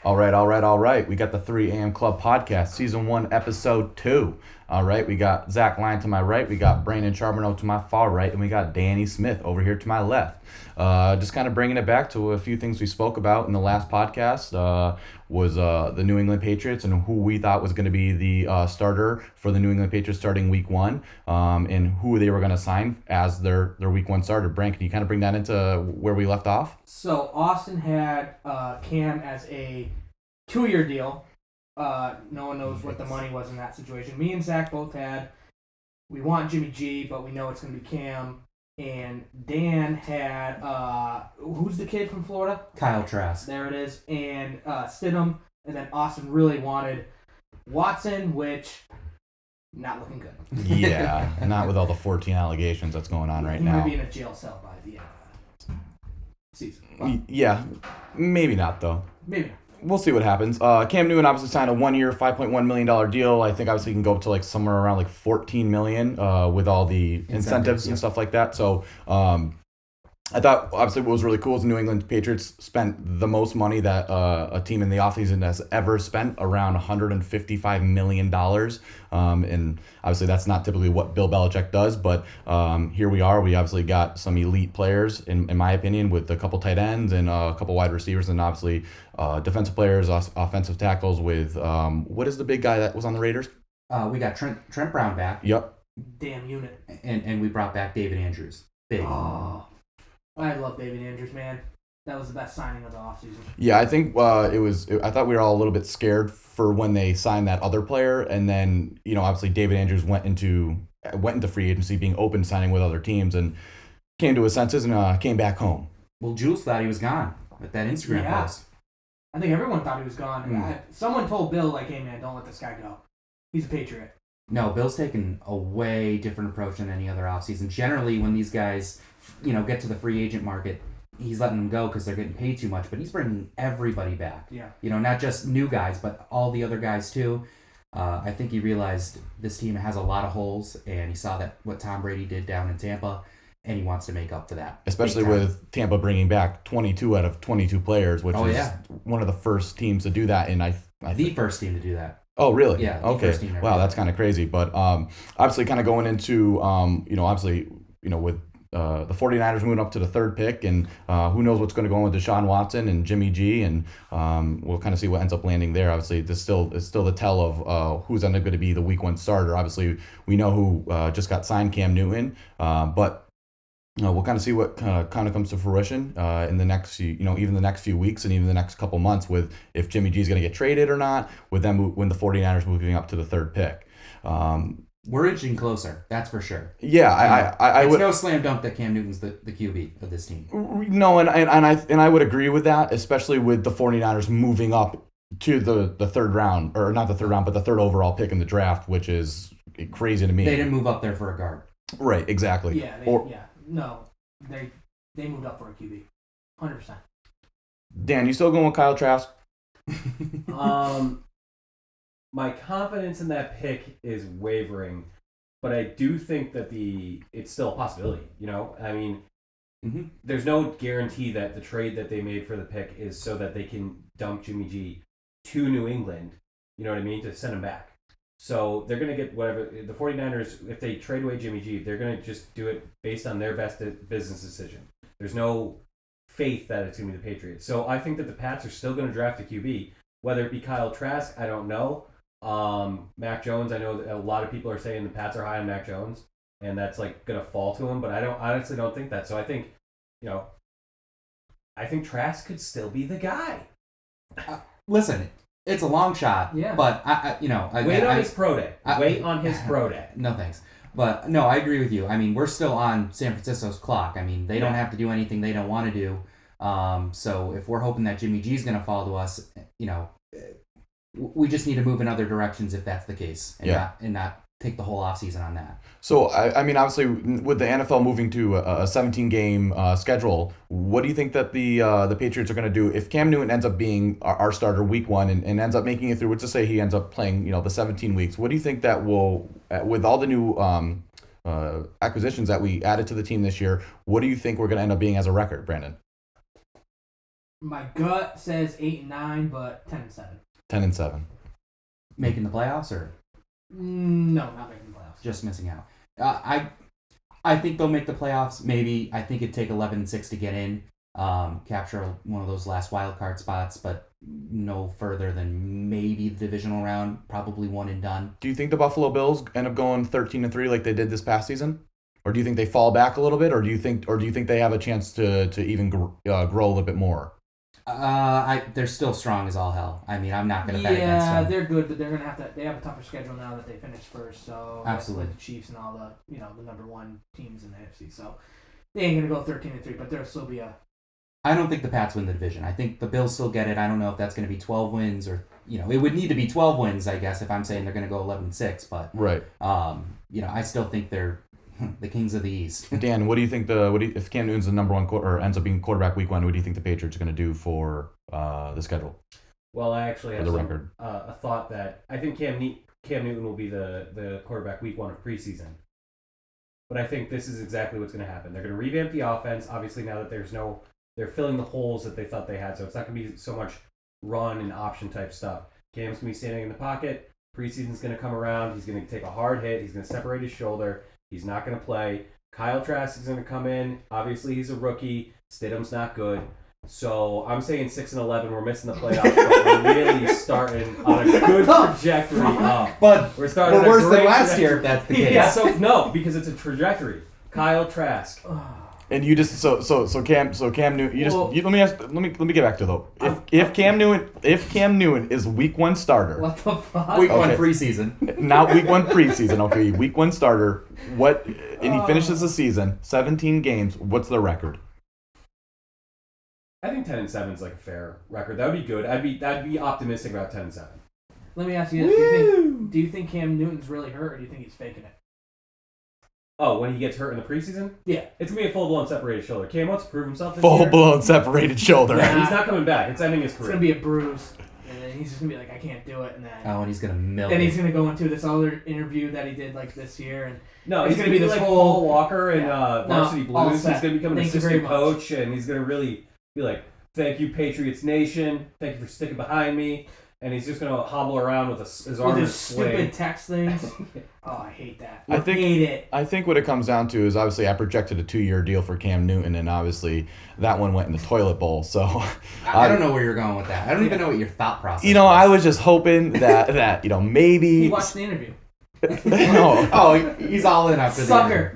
All right. We got the 3 a.m. Club podcast, season 1, episode 2. All right, we got Zach Lyon to my right, we got Brandon Charbonneau to my far right, and we got Danny Smith over here to my left. Just kind of bringing it back to a few things we spoke about in the last podcast. Was the New England Patriots and who we thought was going to be the starter for the New England Patriots starting week one, and who they were going to sign as their week one starter. Brand, can you kind of bring that into where we left off? So Austin had Cam as a 2-year deal. No one knows what the money was in that situation. Me and Zach both had, we want Jimmy G, but we know it's going to be Cam. And Dan had, who's the kid from Florida? Kyle Trask. There it is. And Stidham. And then Austin really wanted Watson, which, not looking good. Yeah, not with all the 14 allegations that's going on right he now. might be in a jail cell by the season. Well, Yeah, maybe not though. maybe not. We'll see what happens. Cam Newton obviously signed a 1-year, $5.1 million deal. I think obviously he can go up to like somewhere around like $14 million with all the incentives and stuff like that. So I thought obviously what was really cool is the New England Patriots spent the most money that a team in the offseason has ever spent, around $155 million. And obviously that's not typically what Bill Belichick does, but here we are. We obviously got some elite players, in my opinion, with a couple tight ends and a couple wide receivers, and obviously defensive players, offensive tackles with, what is the big guy that was on the Raiders? We got Trent Brown back. Yep. Damn unit. And we brought back David Andrews. Big. Oh, I love David Andrews, man. That was the best signing of the offseason. Yeah, I think I thought we were all a little bit scared for when they signed that other player, and then obviously David Andrews went into free agency, being open signing with other teams, and came to his senses and came back home. Well, Jules thought he was gone with that Instagram post. I think everyone thought he was gone. Someone told Bill, like, hey, man, don't let this guy go. He's a Patriot. No, Bill's taken a way different approach than any other offseason. Generally, when these guys, get to the free agent market, he's letting them go because they're getting paid too much, but he's bringing everybody back. Yeah. Not just new guys, but all the other guys too. I think he realized this team has a lot of holes, and he saw that what Tom Brady did down in Tampa, and he wants to make up for that. Especially with Tampa bringing back 22 out of 22 players, which is one of the first teams to do that. And the first team to do that. Oh, really? Yeah. Okay. Wow, that's kind of crazy. But obviously kind of going into, with the 49ers moving up to the third pick, and who knows what's going to go on with Deshaun Watson and Jimmy G, and we'll kind of see what ends up landing there. Obviously, this is still the tell of who's going to be the week one starter. Obviously, we know who just got signed, Cam Newton, but we'll kind of see what kind of comes to fruition in the next few, even the next few weeks and even the next couple months, with if Jimmy G is going to get traded or not, with them when the 49ers moving up to the third pick. We're inching closer, that's for sure. Yeah, it's no slam dunk that Cam Newton's the QB of this team. No, and I would agree with that, especially with the 49ers moving up to the third round, or not the third round, but the third overall pick in the draft, which is crazy to me. They didn't move up there for a guard. Right, exactly. Yeah, they moved up for a QB, 100%. Dan, you still going with Kyle Trask? My confidence in that pick is wavering, but I do think that it's still a possibility. I mean, there's no guarantee that the trade that they made for the pick is so that they can dump Jimmy G to New England. You know what I mean? To send him back. So they're going to get whatever. The 49ers, if they trade away Jimmy G, they're going to just do it based on their best business decision. There's no faith that it's going to be the Patriots. So I think that the Pats are still going to draft a QB. Whether it be Kyle Trask, I don't know. Mac Jones, I know that a lot of people are saying the Pats are high on Mac Jones, and that's like going to fall to him, but I honestly don't think that. So I think, I think Trask could still be the guy. Listen, it's a long shot, but wait on his pro day. Wait on his pro day. No thanks. But no, I agree with you. I mean, we're still on San Francisco's clock. I mean, they don't have to do anything they don't want to do. So if we're hoping that Jimmy G is going to fall to us, we just need to move in other directions if that's the case, and not take the whole offseason on that. So, I mean, obviously, with the NFL moving to a 17-game schedule, what do you think that the Patriots are going to do if Cam Newton ends up being our starter week one and ends up making it through? Let's just say he ends up playing, the 17 weeks. What do you think that will, with all the new acquisitions that we added to the team this year, what do you think we're going to end up being as a record, Brandon? My gut says 8-9, but 10-7. 10-7. Making the playoffs or No, not making the playoffs. just missing out? I think they'll make the playoffs. Maybe I think it'd take 11-6 to get in, capture one of those last wild card spots, but no further than maybe the divisional round. Probably one and done. Do you think the Buffalo Bills end up going 13-3 like they did this past season? Or do you think they fall back a little bit, or do you think they have a chance to even grow a little bit more? They're still strong as all hell. I mean, I'm not gonna bet against Yeah, them. they're good, but they're gonna have to. They have a tougher schedule now that they finished first. So Absolutely. with the Chiefs and all the the number one teams in the AFC. So they ain't gonna go 13-3, but there'll still be a. I don't think the Pats win the division. I think the Bills still get it. I don't know if that's going to be 12 wins or it would need to be 12 wins, I guess, if I'm saying they're going to go 11-6. But Right. I still think they're the Kings of the East. Dan, what do you think if Cam Newton's the number one or ends up being quarterback week 1? What do you think the Patriots are going to do for the schedule Well, I actually or have the some, record? a thought that I think Cam Newton will be the quarterback week 1 of preseason. But I think this is exactly what's going to happen. They're going to revamp the offense. Obviously, now that they're filling the holes that they thought they had. So it's not going to be so much run and option type stuff. Cam's going to be standing in the pocket. Preseason's going to come around. He's going to take a hard hit. He's going to separate his shoulder. He's not going to play. Kyle Trask is going to come in. Obviously, he's a rookie. Stidham's not good. So I'm saying 6-11. We're missing the playoffs, but we're really starting on a good trajectory up. But We're starting. we're on a worse than great last trajectory. year if that's the case. Yeah. So no, because it's a trajectory. Kyle Trask. And you just so Cam Newton let me get back to it though. If Cam Newton is week 1 starter, What the fuck? Week 1 Okay. preseason. not week 1 preseason, okay, week 1 starter, and he finishes the season 17 games, what's the record? I think 10-7 is like a fair record. That would be good. I'd be optimistic about 10-7. Let me ask you this: do you think Cam Newton's really hurt, or do you think he's faking it? Oh, when he gets hurt in the preseason? Yeah. It's going to be a full-blown separated shoulder. Cam wants to prove himself this year. Full-blown separated shoulder. Yeah, he's not coming back. It's ending his It's career. gonna be a bruise, and then he's just gonna be like, I can't do it, and then. Oh, and he's going to milk Then it. he's gonna go into this other interview that he did like this year, and No, It's he's gonna going to be be this like whole- Paul Walker and Yeah. Varsity No, all Blues. set. He's going to become an Thank you very assistant much. coach, and he's going to really be like, thank you, Patriots Nation. Thank you for sticking behind me. And he's just going to hobble around with his arm with in his a sling. stupid text things. Oh, I hate that. I think- hate it. I think what it comes down to is obviously I projected a 2-year deal for Cam Newton, and obviously that one went in the toilet bowl. So I don't know where you're going with that. I don't even know what your thought process I was just hoping that maybe He watched the interview. no. Oh, he's all in after the Sucker.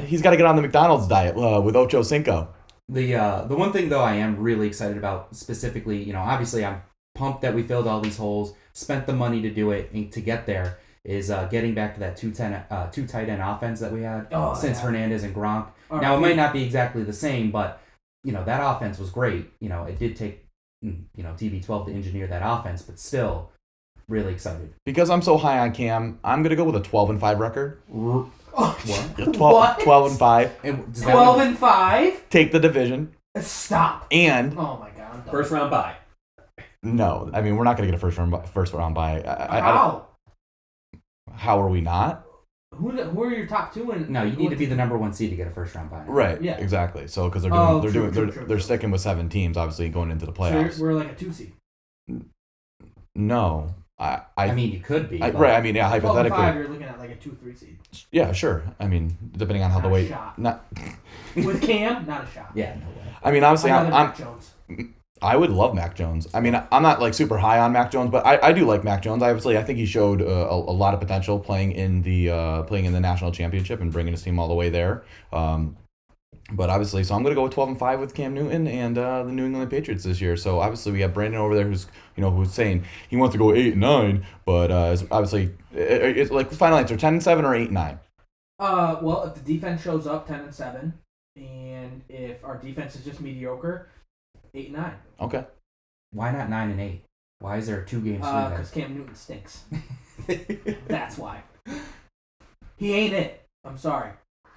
He's got to get on the McDonald's diet with Ocho Cinco. The one thing though I am really excited about specifically, obviously I'm pumped that we filled all these holes, spent the money to do it and to get there, is getting back to that two tight end offense that we had since Hernandez and Gronk. Now it might not be exactly the same, but that offense was great. It did take TB12 to engineer that offense, but still really excited. Because I'm so high on Cam, I'm gonna go with a 12-5 record. Oh, Yeah, 12, What? 12-5. And does that 12-5. Take the division. Stop. And Oh my god. I'm done. First round bye. no, I mean we're not gonna get a first round bye. How? How are we not? Who are your top two? No, you need to be the number 1 seed to get a first round bye. Right. Yeah. Exactly. So because they're True. they're sticking with 7 teams, obviously going into the So playoffs. we're like a 2 seed. No, I mean, you could be. but- right. I mean, yeah, 12-5, hypothetically, you're looking at like a 2-3 seed. yeah, sure. I mean, depending on how Not the a weight. shot. Not. With Cam, not a shot. Yeah, no way. I mean, obviously, Another I'm Mac Jones. I would love Mac Jones. I mean, I'm not like super high on Mac Jones, but I do like Mac Jones. Obviously, I think he showed a lot of potential playing in the national championship and bringing his team all the way there. But obviously, so I'm gonna go with 12-5 with Cam Newton and the New England Patriots this year. So obviously, we have Brandon over there who's saying he wants to go 8-9, but it's obviously it's like final answer 10-7 or 8-9. Well, if the defense shows up 10-7, and if our defense is just mediocre, 8-9. Okay. Why not 9-8? Why is there a 2 game Because Cam Newton stinks. That's why. He ain't it. I'm sorry.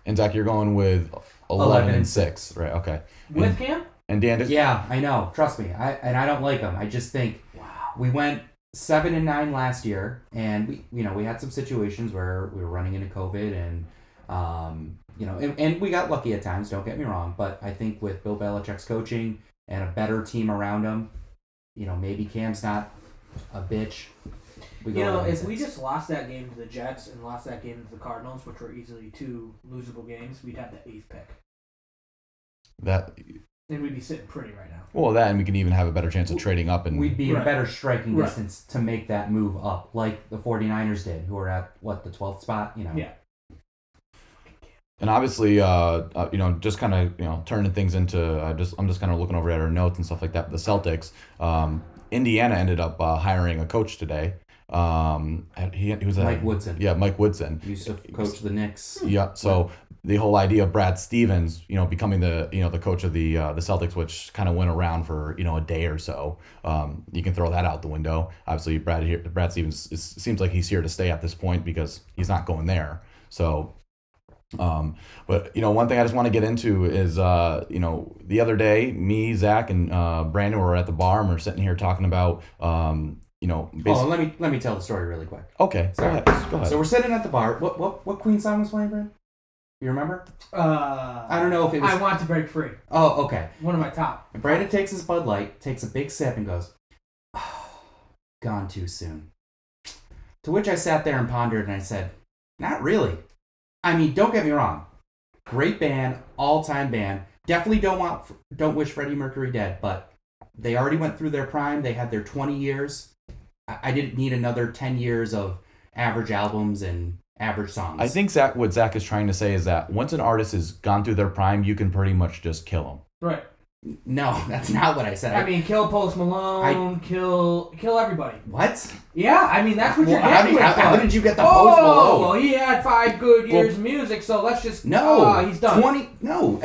And Zach, you're going with 11-6, right? Okay. With Cam? And Dan, just, Yeah, I know. Trust me. I don't like them. I just think Wow. we went 7-9 last year, and we had some situations where we were running into COVID, and and we got lucky at times. Don't get me wrong, but I think with Bill Belichick's coaching, and a better team around him, maybe Cam's not a bitch. We go If we just lost that game to the Jets and lost that game to the Cardinals, which were easily 2 losable games, we'd have the 8th pick. And we'd be sitting pretty right now. Well, that, and we can even have a better chance of trading up. And we'd be in Right. better striking Right. distance to make that move up, like the 49ers did, who are at, the 12th spot? Yeah. And obviously, just kind of, turning things into, I'm just kind of looking over at our notes and stuff like that. The Celtics, Indiana ended up hiring a coach today. He was Mike Woodson. Yeah, Mike Woodson. Used to coach the Knicks. Yeah. So the whole idea of Brad Stevens, becoming the coach of the Celtics, which kind of went around for a day or so. You can throw that out the window. Obviously, Brad Stevens seems like he's here to stay at this point because he's not going there. So. But one thing I just want to get into is the other day, me, Zach, and Brandon were at the bar and we're sitting here talking about let me tell the story really quick. Okay, Sorry. go ahead. So we're sitting at the bar. What Queen song was playing, Brandon? You remember? I don't know if it was. I Want to Break Free. Oh, okay. One of my top. And Brandon takes his Bud Light, takes a big sip, and goes, "Gone too soon." To which I sat there and pondered, and I said, "Not really. I mean, don't get me wrong. Great band, all-time band. Definitely don't wish Freddie Mercury dead, but they already went through their prime. They had their 20 years. I didn't need another 10 years of average albums and average songs." I think what Zach is trying to say is that once an artist has gone through their prime, you can pretty much just kill them. Right. No, that's not what I said. I mean, kill Post Malone, kill everybody. What? Yeah, I mean, that's what you're How getting with, how bud. did you get the Post Malone? Well, he had 5 good years of music, so let's just... No, he's done. 20. No,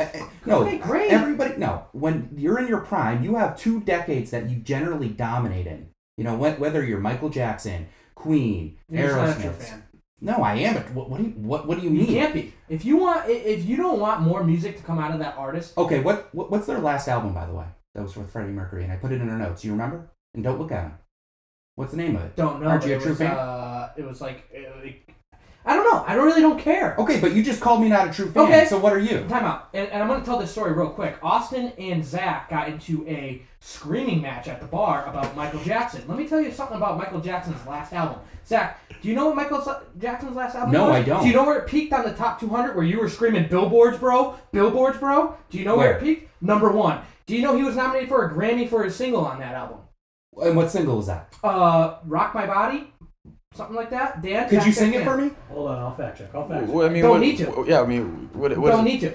no. Okay, great. Everybody, no. When you're in your prime, you have 2 decades that you generally dominate in. Whether you're Michael Jackson, Queen, You're just not a true Aerosmith. fan. No, I am. What do you You mean? can't be. If you don't want more music to come out of that artist... Okay, what's their last album, by the way? That was with Freddie Mercury, and I put it in our notes. You remember? And don't look at him. What's the name of it? Don't know. Aren't you a but true fan? It was like... I don't know. I really don't care. Okay, but you just called me not a true fan. Okay. So what are you? Time out. And I'm going to tell this story real quick. Austin and Zach got into a screaming match at the bar about Michael Jackson. Let me tell you something about Michael Jackson's last album. Zach, do you know what Michael Jackson's last album No, was? I don't. Do you know where it peaked on the top 200 where you were screaming Billboards, bro? Billboards, bro? Do you know where it peaked? Number 1. Do you know he was nominated for a Grammy for his single on that album? And what single was that? Rock My Body? Something like that? Dan? Could you fact sing check it Dan. for me? Hold on, I'll fact check. Well, I mean, Don't need to. Yeah, I mean, what Don't need to.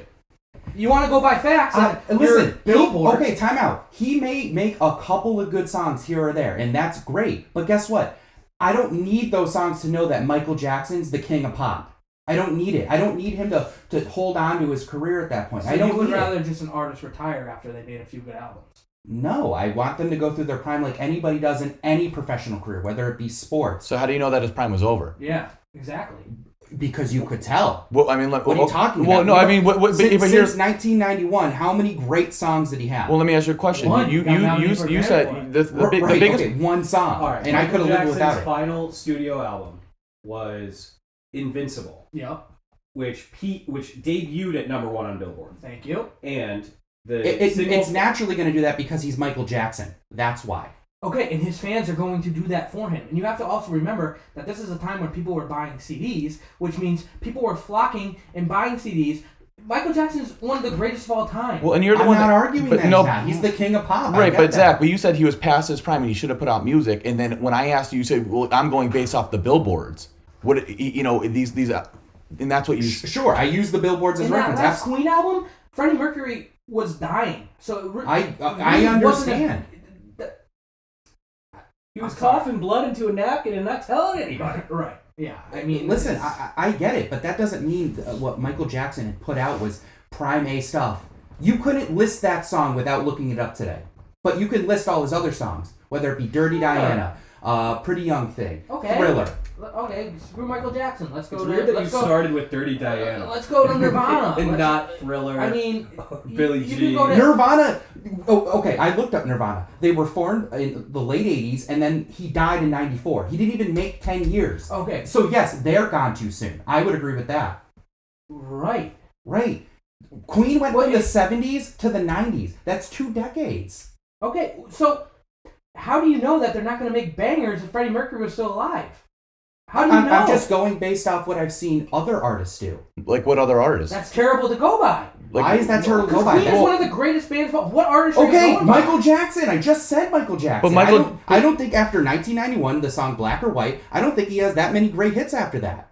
You want to go by facts? and Listen, Billboard. Okay, time out. He may make a couple of good songs here or there, and that's great. But guess what? I don't need those songs to know that Michael Jackson's the king of pop. I don't need it. I don't need him to hold on to his career at that point. So I don't you would need rather it. just an artist retire after they made a few good albums? No, I want them to go through their prime like anybody does in any professional career, whether it be sports. So how do you know that his prime was over? Yeah, exactly. Because you could tell. Well, I mean, What are you talking about? Well, no, I mean, Since but here's 1991, how many great songs did he have? well, let me ask you a question. One. You Got nominated for you Grammy said for it. the Right, biggest. okay, one song, All right, and I could have lived Jackson's without it. final studio album was Invincible, Yep. which debuted at number 1 on Billboard, Thank you. and the single It's naturally going to do that because he's Michael Jackson. That's why. Okay, and his fans are going to do that for him. And you have to also remember that this is a time when people were buying CDs, which means people were flocking and buying CDs. Michael Jackson is one of the greatest of all time. Well, and you're the I'm one not that, arguing but that no, he's not. He's the king of pop. I right, get but that. Zach, but you said he was past his prime and he should have put out music. And then when I asked you, you said, "Well, I'm going based off the billboards." What these and that's what you. Sure, I use the billboards as in that reference. last Queen album, Freddie Mercury was dying. So I wasn't understand. he was coughing blood into a napkin and not telling anybody. Right. Yeah. I mean, Listen, it's- I get it, but that doesn't mean what Michael Jackson had put out was prime A stuff. You couldn't list that song without looking it up today. But you can list all his other songs, whether it be Dirty Diana, Pretty Young Thing, Okay. Thriller. Okay, screw Michael Jackson. Let's go It's to weird that you let's go, started with Dirty Diana let's go to Nirvana. and Let's- not Thriller. I mean, Billie you Jean. can go to Nirvana. Oh, okay. I looked up Nirvana. They were formed in the late '80s, and then he died in '94. He didn't even make 10 years. Okay. So yes, they're gone too soon. I would agree with that. Right. Right. Queen went from the 70s to the 90s. That's 2 decades. Okay, so how do you know that they're not going to make bangers if Freddie Mercury was still alive? How do you know? I'm just going based off what I've seen other artists do. Like what other artists? That's terrible to go by. Like, Why is that terrible to go by? Queen is one of the greatest bands. What artists are you Okay, going by? Michael Jackson. I just said Michael Jackson. But I don't think after 1991, the song Black or White, I don't think he has that many great hits after that.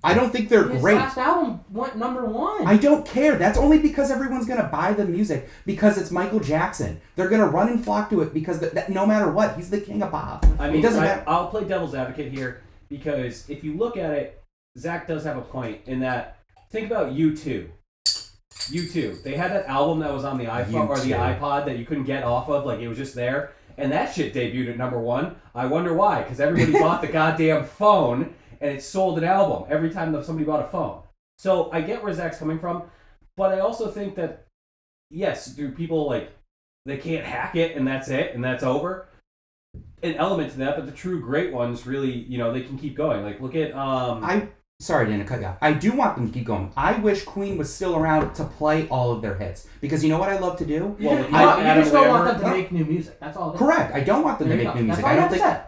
I don't think they're His great. last album went #1. I don't care. That's only because everyone's going to buy the music because it's Michael Jackson. They're going to run and flock to it because that no matter what, he's the king of pop. I mean, it doesn't matter. I'll play devil's advocate here because if you look at it, Zach does have a point in that. Think about U2. U2. They had that album that was on the iPhone or the U2. iPod that you couldn't get off of, like it was just there, and that shit debuted at #1. I wonder why? Because everybody bought the goddamn phone, and it sold an album every time that somebody bought a phone. So I get where Zach's coming from, but I also think that yes, do people like they can't hack it and that's it and that's over? An element to that, but the true great ones really, you know, they can keep going. Like look at Sorry, Dana, cut you off. I do want them to keep going. I wish Queen was still around to play all of their hits because you know what I love to do. You, Well, you, with you Adam just don't want Lambert- them to make new music. That's all. Correct. I don't want them to make new music. That's all I I don't think. said.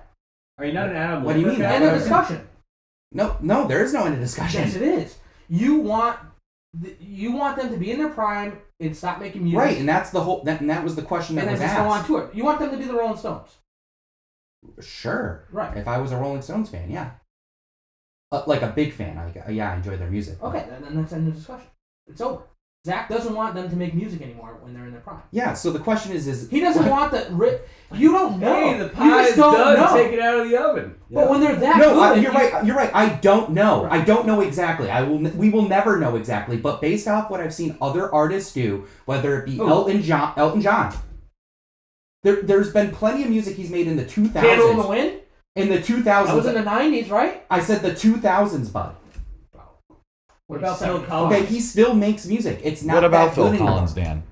are you not an Adam What do you Lambert mean? guy? End of discussion. No, there is no end of discussion. Yes, it is. You want them to be in their prime and stop making music. Right, and that's the whole. And that was the question that and then was just go on asked. tour. You want them to be the Rolling Stones. Sure. Right. If I was a Rolling Stones fan, yeah. Like a big fan, I enjoy their music. Okay, then that's end of discussion. It's over. Zach doesn't want them to make music anymore when they're in their prime. Yeah. So the question is He doesn't want the. You don't know. Hey, the You pie just is don't done. know. Take it out of the oven. But when they're that No, good, you're right. You're right. I don't know. Right. I don't know exactly. We will never know exactly. But based off what I've seen other artists do, whether it be Who? Elton John, there's been plenty of music he's made in the 2000s. Candle in the Wind. In the 2000s. That was in the 90s, right? I said the 2000s, bud. What about Phil 75. Collins? Okay, he still makes music. It's not what about that Phil good anymore. Collins, Dan?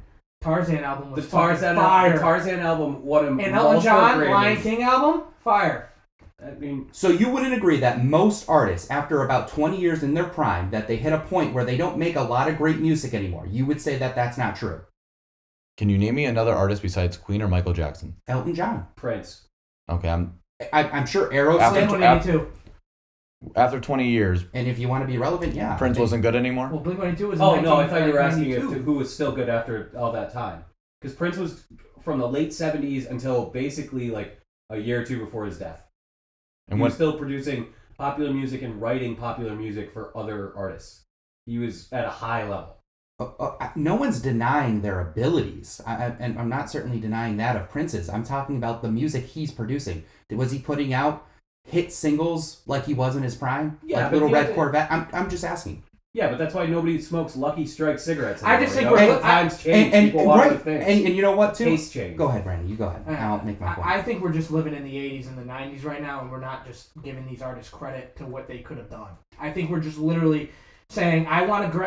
Tarzan album was The Tarzan, fire. the Tarzan album won him And multiple Elton John, Grammys. Lion King album, fire. I mean, So you wouldn't agree that most artists, after about 20 years in their prime, that they hit a point where they don't make a lot of great music anymore. You would say that that's not true. Can you name me another artist besides Queen or Michael Jackson? Elton John. Prince. Okay, I'm sure Aerosmith. After- Blink-182. after 20 years, And if you want to be relevant, yeah. Prince wasn't good anymore. Well, Blink-182 was in Oh no, I thought you were asking 1992. who was still good after all that time. Because Prince was from the late 70s until basically like a year or two before his death. And He when was still producing popular music and writing popular music for other artists. He was at a high level. No one's denying their abilities. And I'm not certainly denying that of Prince's. I'm talking about the music he's producing. Was he putting out hit singles like he was in his prime? Yeah, like but Little he Red had to- Corvette? I'm just asking. Yeah, but that's why nobody smokes Lucky Strike cigarettes I anymore. just think you know? we're- The times change. People want other things. And you know what, too? Taste change. Go ahead, Brandon. You go ahead. I'll make my point. I think we're just living in the 80s and the 90s right now, and we're not just giving these artists credit to what they could have done. I think we're just literally saying, I want to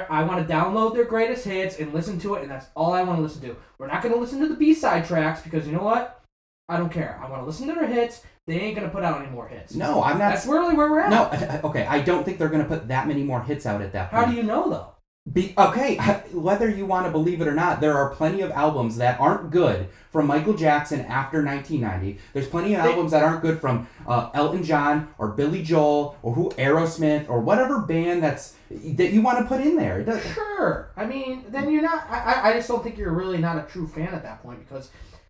download their greatest hits and listen to it, and that's all I want to listen to. We're not going to listen to the B-side tracks because you know what? I don't care. I want to listen to their hits. They ain't going to put out any more hits. No, I'm not. That's really where we're at. No, okay. I don't think they're going to put that many more hits out at that point. How do you know, though? Okay, whether you want to believe it or not, there are plenty of albums that aren't good from Michael Jackson after 1990. There's plenty of albums that aren't good from Elton John or Billy Joel or Aerosmith or whatever band that you want to put in there. It doesn't- Sure. I mean, then you're not. I just don't think you're really not a true fan at that point because.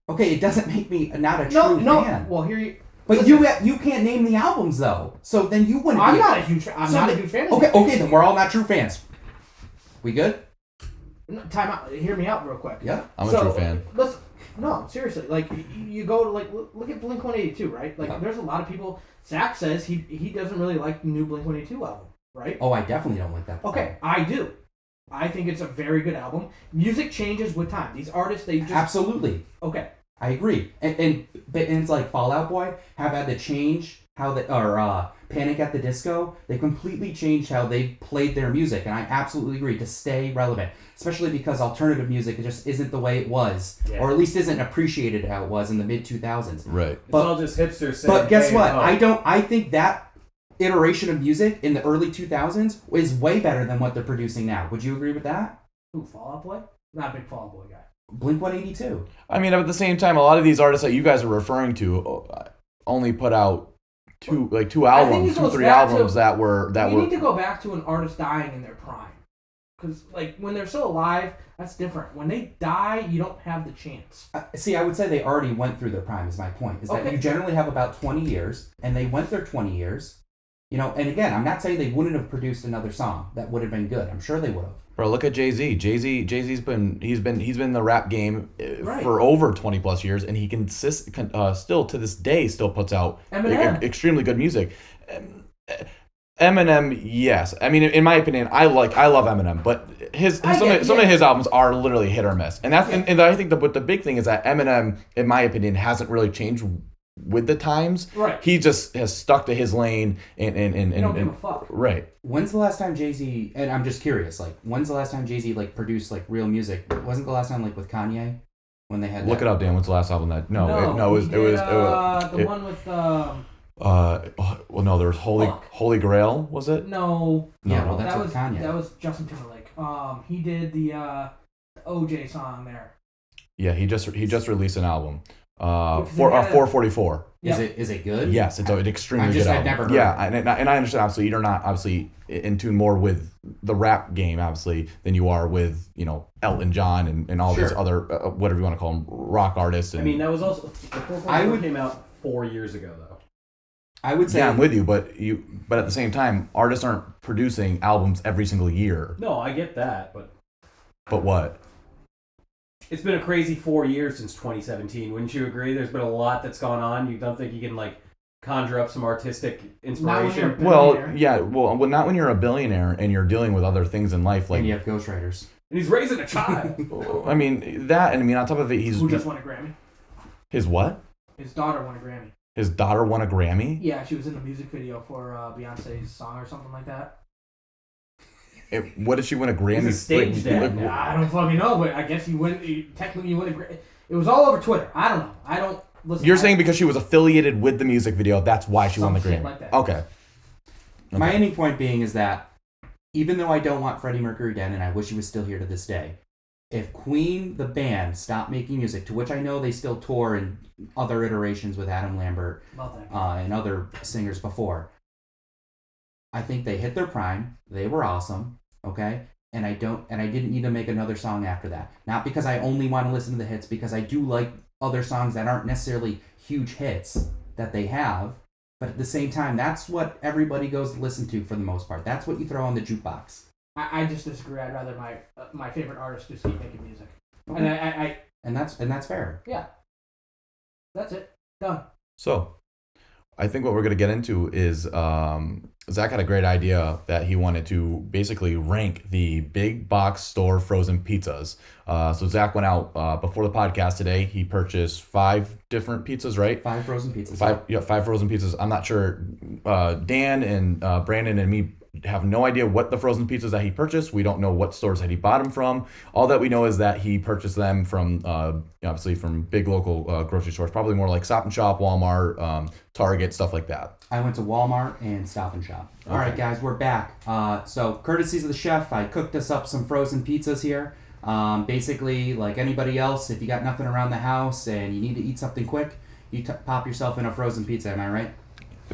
Okay, it doesn't make me not a true fan. Well, here you. But you can't name the albums though, so then you wouldn't. I'm be not a huge. I'm so not then- a huge fan. Okay, then we're all not true fans. We good? No, time out. Hear me out real quick. Yeah. I'm a true fan. No, seriously. Like you go to look at Blink-182, right? Like there's a lot of people. Zach says he doesn't really like the new Blink-182 album, right? Oh, I definitely don't like that. Okay, I do. I think it's a very good album. Music changes with time. These artists, they just Absolutely. okay. I agree, and it's like Fall Out Boy have had to change how they Panic at the Disco. They completely changed how they played their music, and I absolutely agree to stay relevant, especially because alternative music just isn't the way it was, Yeah. or at least isn't appreciated how it was in the mid 2000s. Right. It's But- all just hipsters saying, But guess hey, what? oh. I think that iteration of music in the early 2000s is way better than what they're producing now. Would you agree with that? Who, Fall Out Boy? Not a big Fall Out Boy guy. Blink 182. I mean, at the same time, a lot of these artists that you guys are referring to only put out two I think albums, it goes 3 back to- albums that were You need to go back to an artist dying in their prime. Because, like, when they're still alive, that's different. When they die, you don't have the chance. See, I would say they already went through their prime. Is my point. Is that Okay. you generally have about 20 years, and they went their 20 years. You know, and again, I'm not saying they wouldn't have produced another song that would have been good. I'm sure they would have. Bro, look at Jay-Z. Jay-Z's been in the rap game Right. for over 20 plus years, and he still to this day still puts out Eminem. extremely good music. Eminem, yes. I mean, in my opinion, I love Eminem, but some of his albums are literally hit or miss, and that's and I think the big thing is that Eminem, in my opinion, hasn't really changed with the times. Right. He just has stuck to his lane and They don't give a fuck. right. When's the last time Jay-Z, and I'm just curious, like, when's the last time Jay-Z, like, produced, like, real music? Wasn't the last time, like, with Kanye? When they had Look it up, Dan. What's the last album that? No, it was he it was did, the it- one with well, no, there was Fuck. Holy Grail, was it? no. Yeah, well, No. that's that with was Kanye. that was Justin Timberlake. He did the OJ song there. Yeah, he just released an album. Because he For had a- 444. Is Yeah. it good? Yes, it's an extremely I just good had album. never heard Yeah, and I understand. Obviously, you're not obviously in tune more with the rap game, obviously, than you are with Elton John and all these Sure. other whatever you want to call them rock artists. And, I mean, that was also the 444 I would- came out 4 years ago though. I would say. yeah, I'm with you, but at the same time, artists aren't producing albums every single year. No, I get that, but But what? it's been a crazy 4 years since 2017. Wouldn't you agree? There's been a lot that's gone on. You don't think you can like conjure up some artistic Not when inspiration? you're- Well, Billionaire. yeah, well, not when you're a billionaire and you're dealing with other things in life, like and you have ghostwriters. And he's raising a child. I mean that, and I mean on top of it, Who just won a Grammy? his what? His daughter won a Grammy. His daughter won a Grammy. Yeah, she was in the music video for Beyonce's song or something like that. What did she win a Grammy? He's a stage dad now. I don't fucking know, but I guess technically you win a Grammy. It was all over Twitter. I don't know. I don't listen. You're saying because she was affiliated with the music video, that's why she won the Some shit Grammy. like that. Okay. My ending point being is that even though I don't want Freddie Mercury dead, and I wish he was still here to this day, if Queen, the band, stopped making music, to which I know they still tour in other iterations with Adam Lambert Love that. and other singers before, I think they hit their prime. They were awesome, okay? And I didn't need to make another song after that. Not because I only want to listen to the hits, because I do like other songs that aren't necessarily huge hits that they have. But at the same time, that's what everybody goes to listen to for the most part. That's what you throw on the jukebox. I just disagree. I'd rather my favorite artist just keep making music. Okay. And And that's fair. that's it. Done. So, I think what we're going to get into is Zach had a great idea that he wanted to basically rank the big box store frozen pizzas. So Zach went out before the podcast today. He purchased 5 different pizzas, right? 5 frozen pizzas. 5 frozen pizzas. I'm not sure. Dan and Brandon and me have no idea what the frozen pizzas that he purchased. We don't know what stores that he bought them from. All that we know is that he purchased them from obviously from big local grocery stores, probably more like Stop and Shop, Walmart, Target, stuff like that. I went to Walmart and Stop and Shop. All right, guys, we're back. So, courtesies of the chef, I cooked us up some frozen pizzas here. Basically, like anybody else, if you got nothing around the house and you need to eat something quick, you pop yourself in a frozen pizza. Am I right?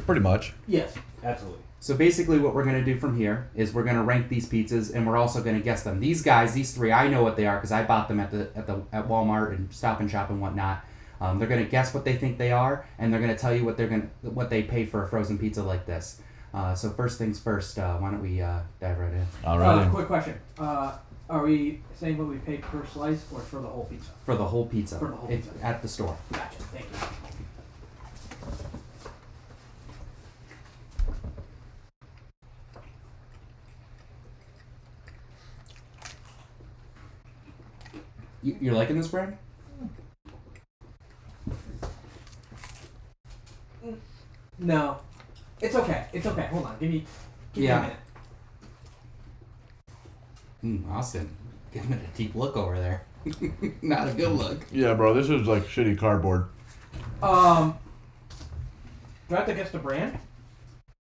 Pretty much. Yes. Absolutely. So basically, what we're gonna do from here is we're gonna rank these pizzas, and we're also gonna guess them. These guys, these 3, I know what they are because I bought them at Walmart and Stop and Shop and whatnot. They're gonna guess what they think they are, and they're gonna tell you what they pay for a frozen pizza like this. So first things first, why don't we dive right in? All right. Quick question. Are we saying what we pay per slice or for the whole pizza? For the whole pizza, For the whole pizza. at the store. Gotcha. Thank you. You're liking this, Brad? No. It's okay. It's okay. Hold on. Give me a Yeah. minute. Austin, giving it a deep look over there. Not a good look. Yeah, bro, this is like shitty cardboard. Do I have to guess the brand?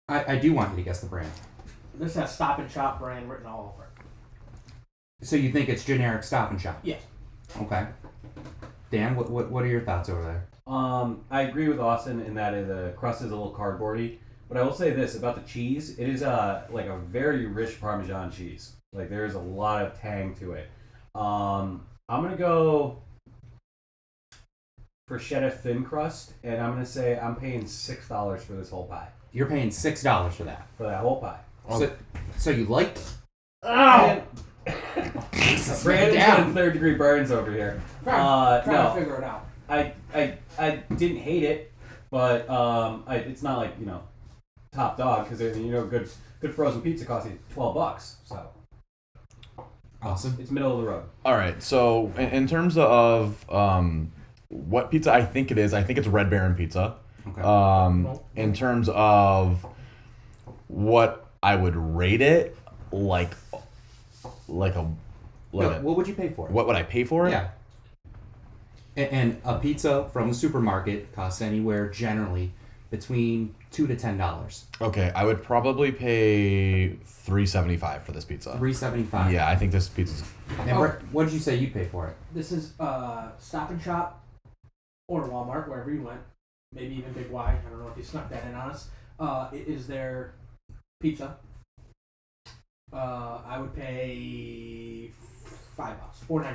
I do want you to guess the brand. This has Stop and Shop brand written all over it. So you think it's generic Stop and Shop? Yes. Okay. Dan, what are your thoughts over there? I agree with Austin in that the crust is a little cardboardy. But I will say this about the cheese: it is like a very rich Parmesan cheese. Like there's a lot of tang to it. I'm gonna go bruschetta thin crust, and I'm gonna say I'm paying $6 for this whole pie. You're paying $6 for that. For that whole pie. So you like? Oh! Jesus, Brandon's down. getting third-degree burns over here. Trying to No, figure it out. I didn't hate it, but it's not like top dog because good frozen pizza costs you $12, so Awesome. it's middle of the road. All right. So in terms of what pizza I think it is, I think it's Red Baron pizza. Okay. In terms of what I would rate it, like a What would you pay for it? what would I pay for it? Yeah. And a pizza from the supermarket costs anywhere generally between $2 to $10. Okay, I would probably pay $3.75 for this pizza. $3.75. Yeah, I think this pizza's. And what did you say you pay for it? This is Stop and Shop or Walmart, wherever you went. Maybe even Big Y. I don't know if you snuck that in on us. It is their pizza. I would pay $5, $4.99.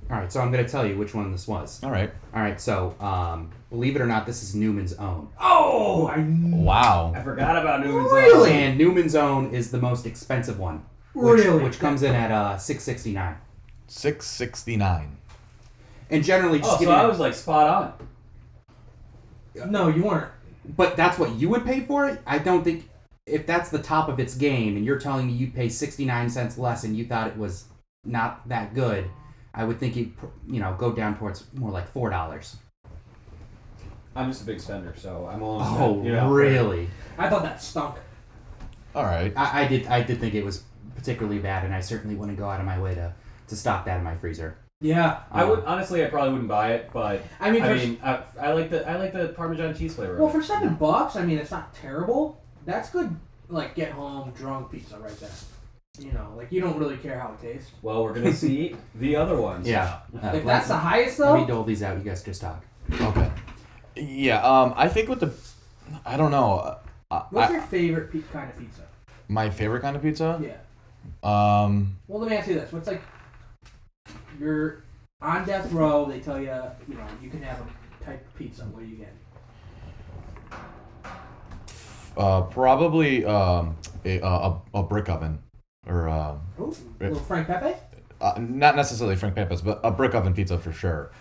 All right, so I'm going to tell you which one this was. All right. All right, so believe it or not, this is Newman's Own. Oh, Wow. I forgot about Newman's. Really? And Newman's Own is the most expensive one. Which comes in at $6.69. $6.69. And generally, just Oh, so giving I it- was like spot on. No, you weren't. But that's what you would pay for it? I don't think... If that's the top of its game, and you're telling me you'd pay 69 cents less and you thought it was not that good, I would think you'd, go down towards more like $4. I'm just a big spender, so I'm willing to Oh, spend, really? I thought that stunk. All right. I did think it was particularly bad, and I certainly wouldn't go out of my way to stock that in my freezer. Yeah. I would honestly, I probably wouldn't buy it, but I mean, I like the Parmesan cheese flavor. well, of it. for $7, I mean, it's not terrible. That's good, like, get home drunk pizza right there. Like, you don't really care how it tastes. Well, we're gonna see the other ones. Yeah. If that's the highest, Let me though, dole these out. You guys just talk. Okay. Yeah. I think with the, I don't know. what's your favorite kind of pizza? My favorite kind of pizza. Yeah. Um. Well, let me ask you this. What's like, you're on death row, they tell you, you can have a type of pizza. What do you get? Probably a brick oven or Ooh, little Frank Pepe? not necessarily Frank Pepe's, but a brick oven pizza for sure.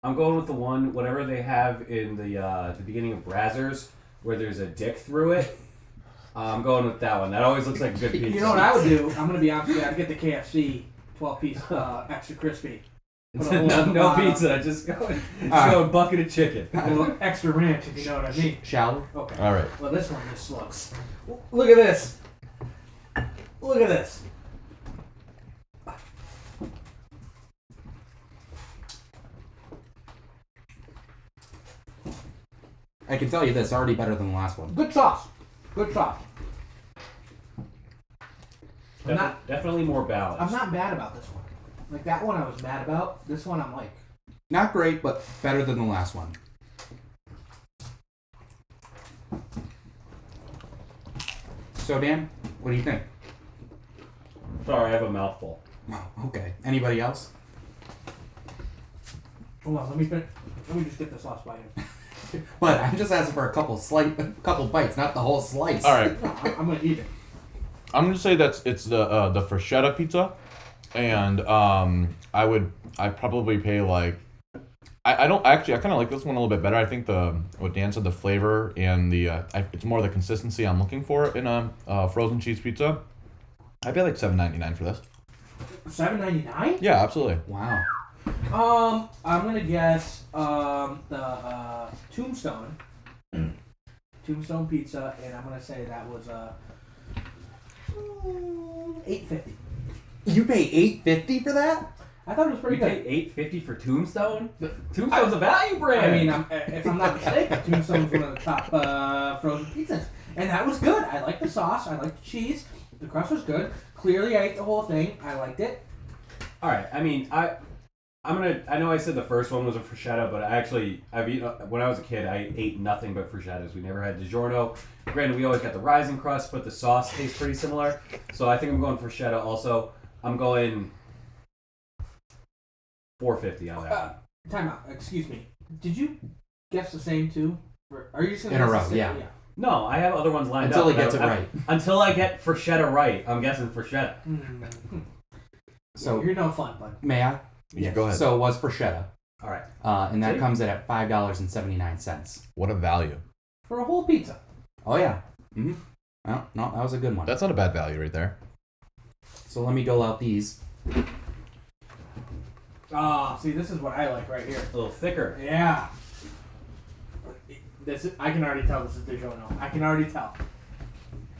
I'm going with the one whatever they have in the beginning of Brazzers, where there's a dick through it. I'm going with that one. That always looks like a good pizza. You know what I would do? I'm going to be honest with you. I'd get the KFC 12-piece extra crispy. Put a hole in the no bottom, pizza, just go right. a bucket of chicken. a little extra ranch, if you know what I mean. Shall we? Okay. All right. Well, this one just looks. Look at this. Look at this. I can tell you this, already better than the last one. Good sauce. Good sauce. Definitely more balanced. I'm not mad about this one. Like, that one I was mad about. This one I'm like, Not great, but better than the last one. So, Dan, what do you think? Sorry, I have a mouthful. Oh, okay. Anybody else? hold on, let me just get the sauce by you. But I'm just asking for a couple bites, not the whole slice. All right. No, I'm going to eat it. I'm gonna say it's the bruschetta pizza, and I'd probably pay like. I kind of like this one a little bit better. I think what Dan said, the flavor and it's more the consistency I'm looking for in a frozen cheese pizza. I'd pay like $7.99 for this. $7.99? Yeah, absolutely. Wow. I'm gonna guess the Tombstone pizza, and I'm gonna say that was $8.50. You pay $8.50 for that? I thought it was pretty You good. pay $8.50 for Tombstone? Tombstone's a value brand. I mean, if I'm not mistaken, Tombstone's one of the top frozen pizzas, and that was good. I liked the sauce. I liked the cheese. The crust was good. Clearly, I ate the whole thing. I liked it. All right. I mean, I know I said the first one was a prosciutto, but I've eaten when I was a kid. I ate nothing but prosciuttos. We never had DiGiorno. Granted, we always got the rising crust, but the sauce tastes pretty similar. So I think I'm going prosciutto. Also, I'm going $4.50 on that one. Time out. Excuse me. Did you guess the same too? Are you just gonna In a guess row, the same? yeah. No, I have other ones lined Until up. he gets it right. Until I get prosciutto right, I'm guessing prosciutto. So you're no fun, bud. may I? Yeah, go ahead. So it was prosciutto. All right. And that See? comes in at $5.79. What a value. For a whole pizza. Oh yeah. Mm-hmm. Well, no, that was a good one. That's not a bad value right there. So let me dole out these. See, this is what I like right here. A little thicker. Yeah. I can already tell this is DiGiorno. I can already tell.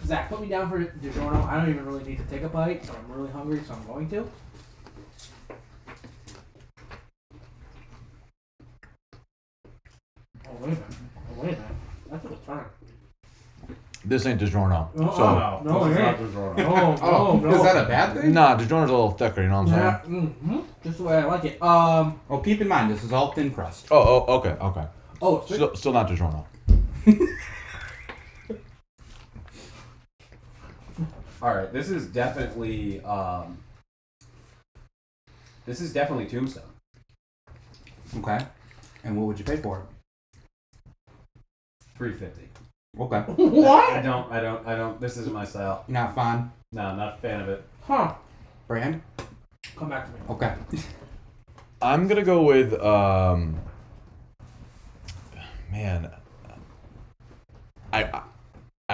Zach, put me down for DiGiorno. I don't even really need to take a bite, but I'm really hungry, so I'm going to. Oh, wait a minute. That's a good turn. This ain't DiGiorno. Oh, So, no, this it is ain't. not DiGiorno. No, no. Is that a bad thing? nah, DiGiorno's a little thicker, you know what I'm saying? Yeah, just the way I like it. Well, keep in mind, this is all thin crust. Oh, okay. Oh, it's Still not DiGiorno. All right. This is definitely Tombstone. Okay. And what would you pay for it? $3.50. Okay. what? I don't. This isn't my style. You're not fond? No, I'm not a fan of it. Huh. Brand? Come back to me. Okay. I'm gonna go with man. I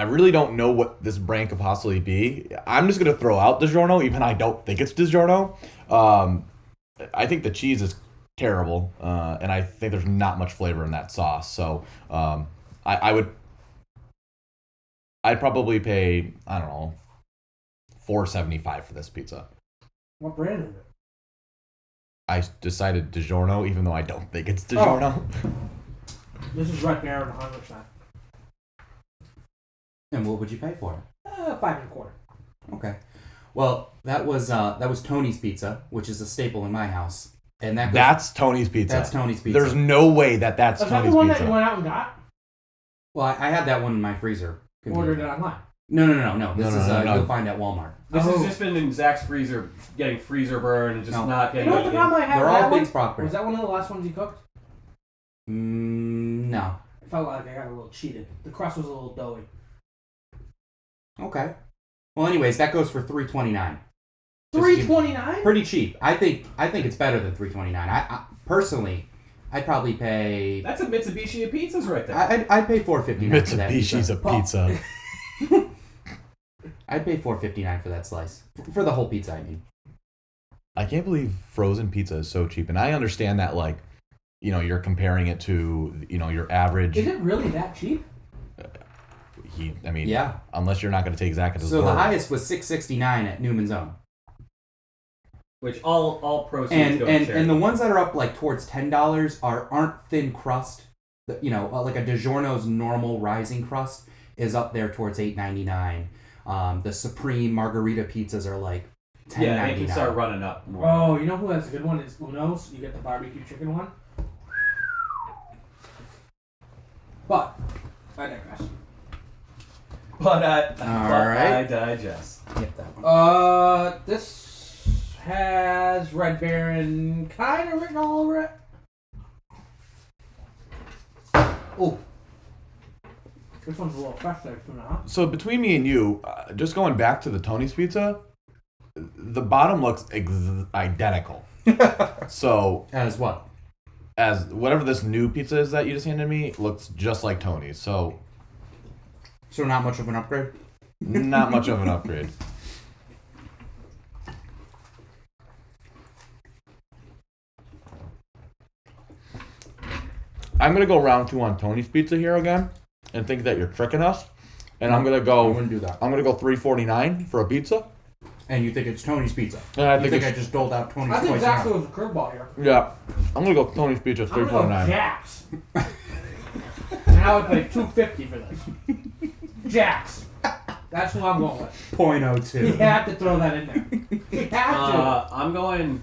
really don't know what this brand could possibly be. I'm just gonna throw out DiGiorno, even I don't think it's DiGiorno. I think the cheese is terrible, and I think there's not much flavor in that sauce. So I'd probably pay, I don't know, $4.75 for this pizza. What brand is it? I decided DiGiorno, even though I don't think it's DiGiorno. This is Red Baron 100%. And what would you pay for it? $5.25. Okay. Well, that was Tony's Pizza, which is a staple in my house. And That's Tony's Pizza. That's Tony's Pizza. There's no way that's Is that Tony's the one Pizza. that you went out and got? Well, I had that one in my freezer. Ordered it online. No. This is no. you'll find at Walmart. This has just been in Zach's freezer, getting freezer burn and just No. not You getting. know what the problem I had They're with all that big one? property. Was that one of the last ones you cooked? No. I felt like I got a little cheated. The crust was a little doughy. Okay. Well, anyways, that goes for $3.29. $3.29? Pretty cheap. I think it's better than $3.29. I personally, I'd probably pay. That's a Mitsubishi of pizzas right there. I'd pay $4.59 for that Mitsubishi's pizza. a pizza. I'd pay $4.59 for that slice for the whole pizza. I mean, I can't believe frozen pizza is so cheap, and I understand that, like, you know, you're comparing it to, you know, your average. Is it really that cheap? I mean, yeah. unless you're not going to take Zach at his So the word. highest was $6.69 at Newman's Own, Which all proceeds go to charity. and the ones that are up like towards $10 aren't thin crust. You know, like a DiGiorno's normal rising crust is up there towards $8.99. The Supreme Margarita pizzas are like $10.99. Yeah, they can start running up more. Oh, you know who has a good one? Is Uno's. You get the barbecue chicken one. But I digress. But right. I digest. Get that one. This has Red Baron kind of written all over it. Oh, this one's a little fresh there too now. So between me and you, just going back to the Tony's Pizza, the bottom looks identical. So As what? as whatever this new pizza is that you just handed me looks just like Tony's. So So not much of an upgrade. not much of an upgrade. I'm gonna go round 2 on Tony's Pizza here again, and think that you're tricking us. And I'm gonna I go. wouldn't do that. I'm gonna go $3.49 for a pizza. And you think it's Tony's Pizza? And I You think think I it's, just doled out Tony's I think twice Zach now? was a curveball here. yeah. I'm gonna go Tony's Pizza I'm gonna go $3.49. Jack's. And I would pay $2.50 for this. Jack's. That's who I'm going with. 0.02. You have to throw that in there. You have to. I'm going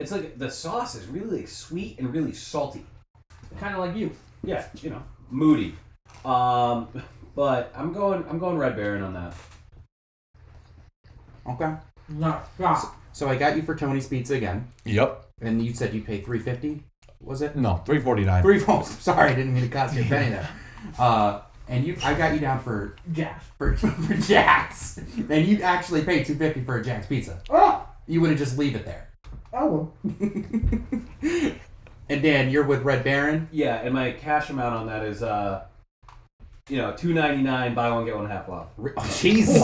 it's like the sauce is really like sweet and really salty. Kind of like you. Yeah, you know, moody. But I'm going Red Baron on that. Okay. No, stop. So I got you for Tony's Pizza again, Yep. and you said you paid $3.50. Was it? No, $3.49. Oh, sorry, I didn't mean to cost you a penny there. And I got you down for Jax. for Jack's, and you actually paid $2.50 for a Jack's pizza. Oh! You wouldn't just leave it there. Oh. And Dan, you're with Red Baron. Yeah, and my cash amount on that is $2.99, buy one get one half off. Oh, Jesus.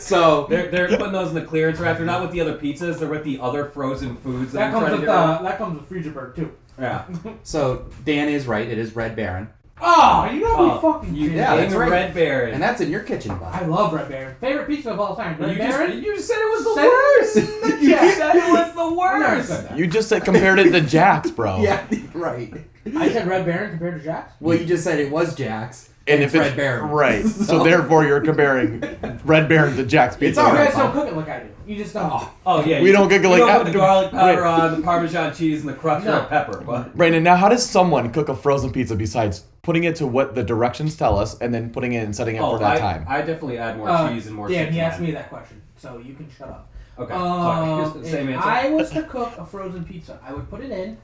So They're putting those in the clearance rack. They're not with the other pizzas. They're with the other frozen foods That I'm comes trying with to get rid of. that comes with Friesenberg too. Yeah. So Dan is right. It is Red Baron, Oh, you know Oh, we fucking you did. yeah, yeah, that's right. Red Baron. and that's in your kitchen, bud. I love Red Baron. Favorite pizza of all time. Red Baron. You just said it was the Said worst. it? You Yeah. said it was the I never worst. said that. You just said compared it to Jack's, bro. Yeah, right. I said Red Baron compared to Jax. Well, you just said it was Jack's, And it's if it's Red Baron, right, so therefore you're comparing Red Baron to Jack's Pizza. It's all You right. guys don't cook it like I do. You just don't. Oh yeah. We don't get like you don't put the garlic powder Wait. on, the Parmesan cheese, and the crushed No. red pepper. But Brandon, now how does someone cook a frozen pizza besides putting it to what the directions tell us and then putting it and setting it for that time? I definitely add more cheese and more. Dan, shit he to asked mine. me that question, so you can shut up. Okay. Sorry. If Same answer. I was to cook a frozen pizza, I would put it in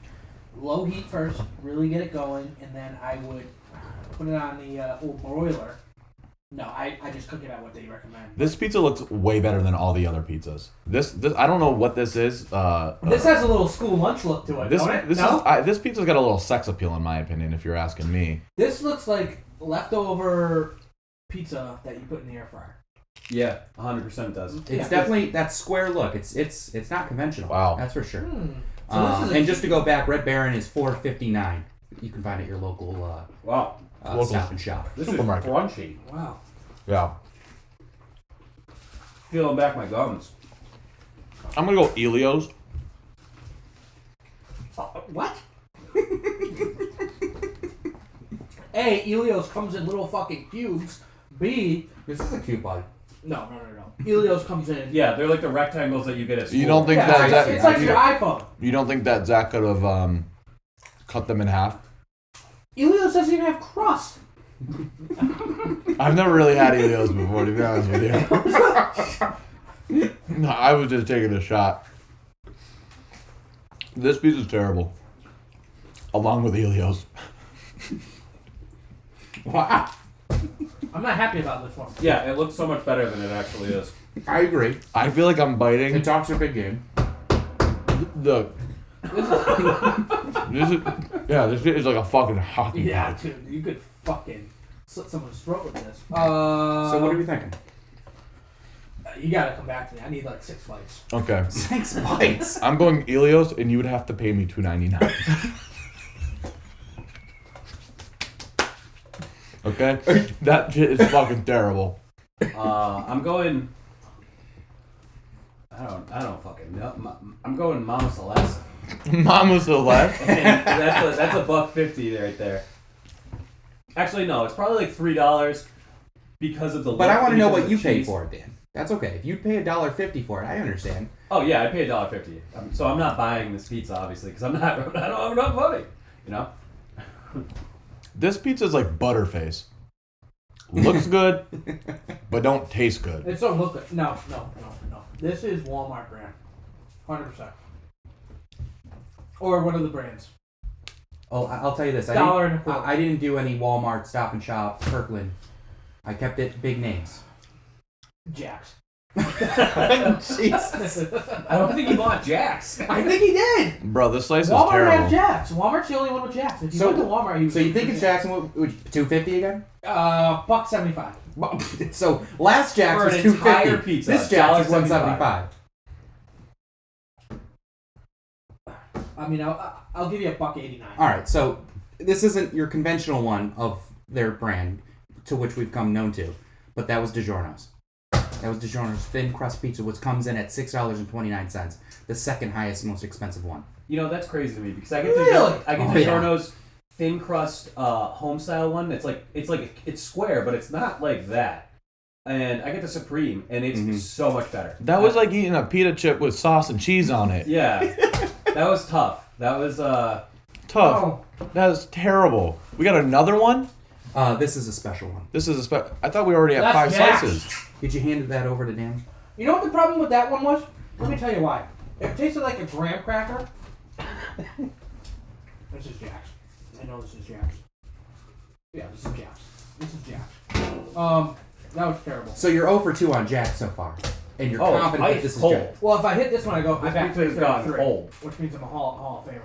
low heat first, really get it going, and then I would put it on the old broiler. No, I just cook it at what they recommend. This pizza looks way better than all the other pizzas. This I don't know what this is. This has a little school lunch look to it, This don't it? this No? is this pizza's got a little sex appeal in my opinion. If you're asking me, This looks like leftover pizza that you put in the air fryer. Yeah, 100% does. It's Yeah. definitely that square look. It's not conventional. Wow. That's for sure. So this is a And just to go back, Red Baron is $4.59. You can find it at your local Wow. Local Stop and Shop. This Supermarket. is crunchy. wow. yeah, Feeling back my gums. I'm gonna go Elio's. What? A, Elios comes in little fucking cubes. B, This is a cute bud. no. Elios comes in. Yeah, they're like the rectangles that you get at school. You don't think Yeah, that, it's that like your iPhone. you don't think that Zach could have cut them in half? Elios doesn't even have crust. I've never really had Elio's before, to be honest with you. No, I was just taking a shot. This pizza's terrible. Along with Elio's. Wow. I'm not happy about this one. Yeah, it looks so much better than it actually is. I agree. I feel like I'm biting It talks a big game. the. This is this shit is like a fucking hockey Yeah, puck. dude, you could fucking slit someone's throat with this. So what are we thinking? You gotta come back to me. I need like 6 bites. Okay, 6 bites. I'm going Elio's, and you would have to pay me $2.99. Okay, that shit is fucking terrible. I'm going. I don't fucking know. I'm going Mama Celeste. Mama Celeste. And that's a $1.50 right there. Actually, no, it's probably like $3 because of the. But I want to know because what of you the paid cheese. for it, Dan. That's okay. If you pay $1.50 for it, I understand. Oh yeah, I paid $1.50. So I'm not buying this pizza obviously because I don't have enough money. You know. This pizza's like Butterface. Looks good, but don't taste good. It don't look good. No. This is Walmart brand. 100%. Or one of the brands. Oh, I'll tell you this. $1.25. I didn't do any Walmart, Stop and Shop, Kirkland. I kept it big names. Jax. Jesus. I don't think he bought Jack's. I think he did. Bro, this slice is Walmart terrible. has Jax. Walmart's the only one with Jax. If you So- went to Walmart, you So you think it's Jackson? $2.50 again? $1.75. So last Jack's For was an $2.50. entire pizza, This Jack's is $1.75. $1.75. I mean, I'll give you $1.89. All right, so this isn't your conventional one of their brand, to which we've come known to, but that was DiGiorno's. That was DiGiorno's thin crust pizza, which comes in at $6.29, the second highest, most expensive one. You know that's crazy to me because I get Really? Oh, yeah. DiGiorno's thin crust home style one. It's square, but it's not like that. and I get the Supreme, and it's so much better. That was like eating a pita chip with sauce and cheese on it. Yeah, that was tough. That was Tough. Oh. That is terrible. We got another one? This is a special one. This is I thought we already had That's 5 gas. slices. Did you hand that over to Dan? You know what the problem with that one was? Let me tell you why. It tasted like a graham cracker. This is Jack's. I know this is Jack's. Yeah, this is Jack's. This is Jack's. That was terrible. So you're 0 for 2 on Jack so far, and you're confident that ice this is cold. Jack. Well, if I hit this one, I go. I back to This got 33, cold. which means I'm a Hall of Famer.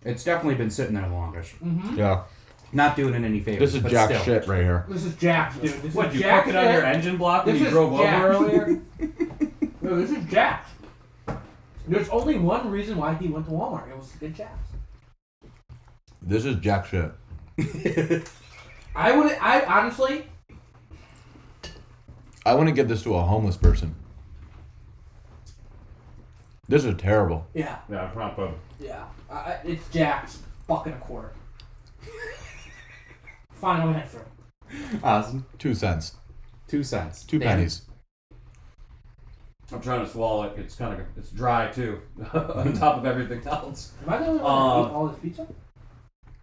It's definitely been sitting there the longest. Mm-hmm. Yeah. Not doing it any favors. This is but Jack still. shit right here. This is Jack's, dude. This What, is you Jack's cook it on your engine block when This you is drove over Jack's. earlier? No, this is Jack's. There's only one reason why he went to Walmart. It was to get Jack's. This is Jack shit. I honestly, I want to give this to a homeless person. This is terrible. yeah, Yeah, not both. yeah. It's Jack's fucking a quarter. Final answer. Awesome. 2 cents. 2 cents. 2 Dan? pennies. I'm trying to swallow it. It's kind of it's dry too, on top of everything else. Am I the only one that ate all this pizza?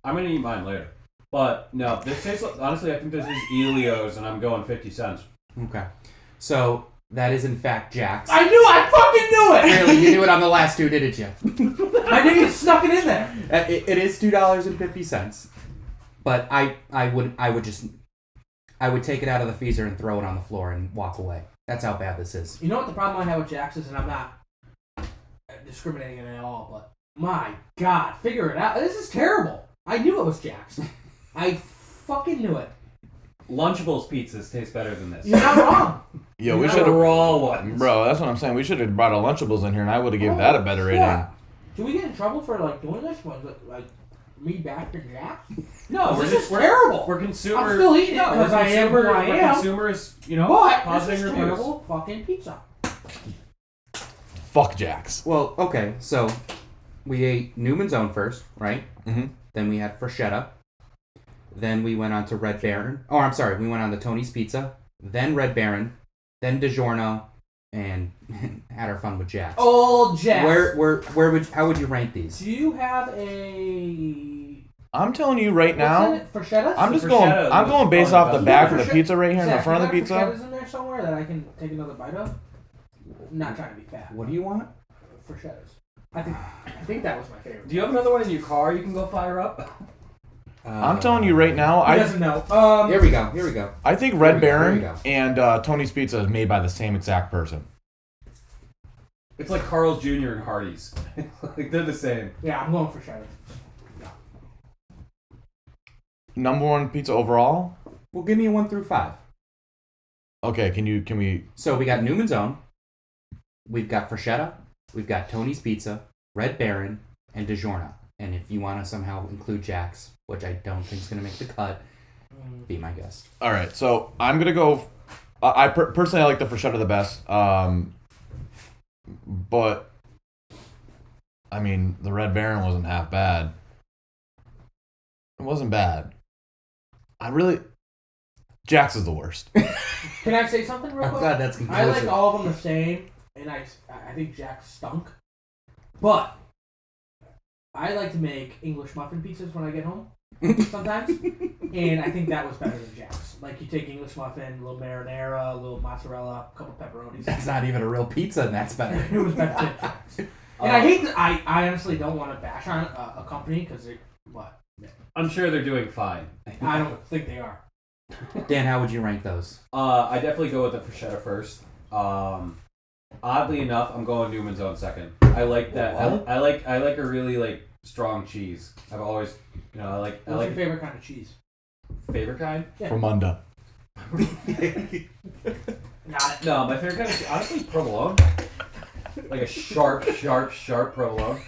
I'm gonna eat mine later. But no, this tastes like, honestly, I think this is Elio's, and I'm going 50 cents. Okay. So that is in fact Jack's. I knew! I fucking knew it! Really, you knew it on the last 2, didn't you? I knew you snuck it in there. It is $2.50, but I would take it out of the freezer and throw it on the floor and walk away. That's how bad this is. You know what the problem I have with Jack's is, and I'm not discriminating at all, but my God, figure it out. This is terrible. I knew it was Jack's. I fucking knew it. Lunchables pizzas taste better than this. You're not wrong. Yeah, we Yeah. should have. raw ones. Bro, that's what I'm saying. We should have brought a Lunchables in here, and I would have given that a better rating. Yeah. Do we get in trouble for like doing this? Like me back to Jack's? No, We're this just- is terrible. We're consumer. I'm still eating it No, because we're I am who I we're am. consumers, you know, But positive this is reviews. terrible fucking pizza. Fuck Jack's. Well, okay, so we ate Newman's Own first, right? Mm-hmm. Then we had Freshetta. Then we went on to Red Baron. Oh, I'm sorry, we went on to Tony's Pizza. Then Red Baron. Then DiGiorno. And had our fun with Jack's. Old Jack's. How would you rank these? Do you have a? I'm telling you right now. What's in it? Freshetta? I'm just Bruschetta going. was I'm going based probably off the the back best. of the pizza right here in the Zach, front of the you pizza. have Freshetta's in there somewhere that I can take another bite of. I'm not trying to be fat. What do you want? Freshetta's. I think that was my favorite. Do you have another one in your car you can go fire up? I'm telling you right now. He doesn't know. Here we go. I think Here Red we go, here Baron we go. and Tony's Pizza is made by the same exact person. It's like Carl's Jr. and Hardee's. Like they're the same. Yeah, I'm going Freshetta's. Number 1 pizza overall. Well, give me a 1 through 5. Okay, can we? So we got Newman's Own. We've got Freshetta. We've got Tony's Pizza, Red Baron, and DiGiorno. And if you want to somehow include Jack's, which I don't think is going to make the cut, be my guest. All right, so I'm gonna go. I personally I like the Freshetta the best. But I mean the Red Baron wasn't half bad. It wasn't bad. Jack's is the worst. Can I say something real I'm quick? glad that's I conclusive. like all of them the same, and I think Jack stunk. But I like to make English muffin pizzas when I get home sometimes, and I think that was better than Jack's. Like you take English muffin, a little marinara, a little mozzarella, a couple pepperonis. That's not even a real pizza, and that's better. It was better than Jack's. And I hate that. I honestly don't want to bash on a company because I'm sure they're doing fine. I don't think they are. Dan, how would you rank those? I definitely go with the Freshetta first. Oddly enough, I'm going Newman's Own second. I like that. What? I like a really like strong cheese. I've always, I like What's your favorite kind of cheese? favorite kind. Yeah. From Munda. Got it. No, my favorite kind is honestly provolone. Like a sharp provolone.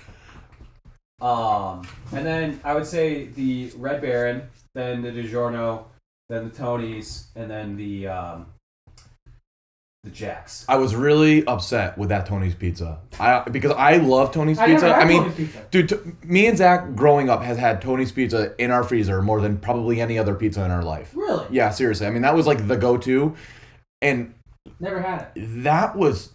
And then I would say the Red Baron, then the DiGiorno, then the Tony's, and then the the Jacks. I was really upset with that Tony's Pizza. Because I love Tony's I Pizza. never had I mean, Tony's Pizza. dude, me and Zach growing up has had Tony's Pizza in our freezer more than probably any other pizza in our life. Really? Yeah, seriously. I mean, that was like the go-to, and Never had it. that was,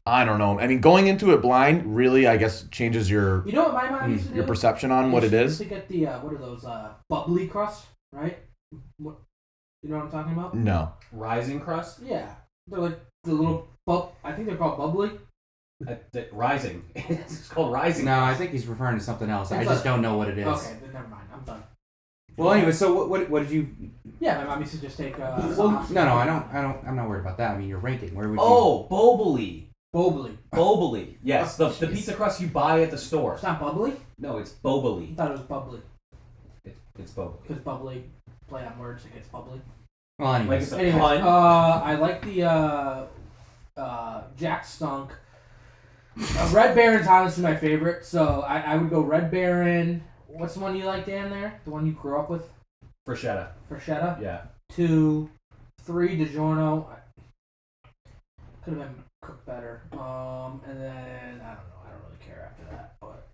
I don't know. I mean, going into it blind really, I guess, changes your You know what my mom used to do? your perception on what it She is. used to get the what are those bubbly crusts, right? What you know what I'm talking about? No. Rising crust. Yeah, they're like the little I think they're called bubbly. Rising. It's called rising. No, I think he's referring to something else. I It's just like- don't know what it is. Okay, then never mind. I'm done. Well, anyway, so what did you? Yeah, my mom used to just take. No, I don't. I'm not worried about that. I mean, you're ranking. Where would you? Oh, Boboli. Bubbly. Boboli. Yes, the jeez. pizza crust you buy at the store. It's not bubbly. No, it's I Boboli. thought it was bubbly It's Boboli. because bubbly play on words. It gets bubbly. Well, Like anyways, it's a Anyways, pun. I like the Jack Stunk. Red Baron's honestly my favorite, so I would go Red Baron. What's the one you like, Dan? There, the one you grew up with, Bruschetta. Bruschetta. Yeah. 2, 3 DiGiorno. Could have been cooked better. And then I don't know. I don't really care after that, but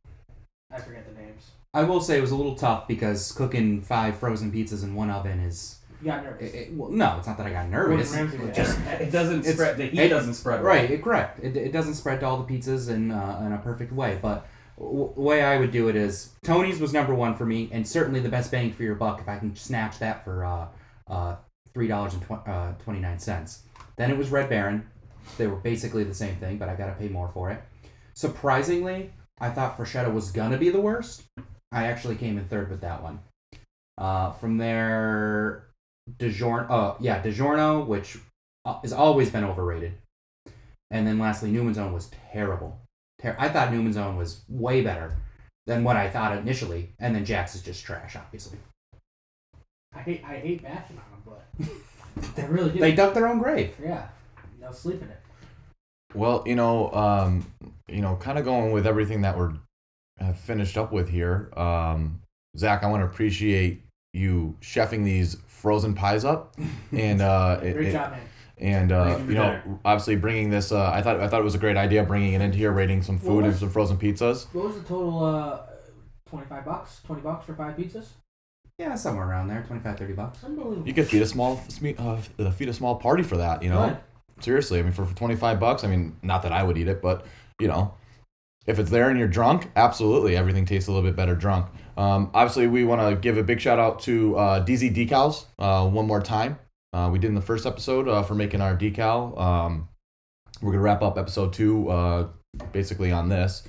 I forget the names. I will say it was a little tough because cooking 5 frozen pizzas in one oven is. You got nervous. Well, no, it's not that I got nervous. Gordon Ramsay It was just It doesn't It's- spread. The heat it- doesn't spread. right, correct. It doesn't spread to all the pizzas in a perfect way. But the way I would do it is Tony's was number 1 for me, and certainly the best bang for your buck if I can snatch that for $3.29. Then it was Red Baron. They were basically the same thing, but I got to pay more for it. Surprisingly, I thought Bruschetta was gonna be the worst. I actually came in third with that one. From there, DiGiorno, which has always been overrated. And then lastly, Newman's Own was terrible. I thought Newman's Own was way better than what I thought initially. And then Jack's is just trash, obviously. I hate bashing on them, but I really do. They dug their own grave. Yeah, no sleep in it. Well, kind of going with everything that we're finished up with here. Zach, I want to appreciate you chefing these frozen pies up, and Great job, man. and Making it better. obviously bringing this. I thought it was a great idea bringing it into here, rating some food and some frozen pizzas. What was the total? $25, $20 for 5 pizzas. Yeah, somewhere around there, $25-$30. Unbelievable. You could feed a small party for that. Good. Seriously. I mean, for $25. I mean, not that I would eat it, but if it's there and you're drunk, absolutely, everything tastes a little bit better drunk. Obviously, we want to give a big shout out to DZ Decals one more time. We did in the first episode for making our decal. We're gonna wrap up episode 2 basically on this.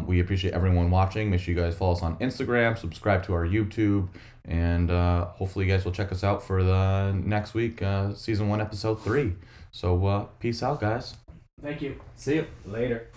We appreciate everyone watching. Make sure you guys follow us on Instagram, subscribe to our YouTube, and hopefully you guys will check us out for the next week, season 1, episode 3. So peace out, guys. Thank you. See you. Later.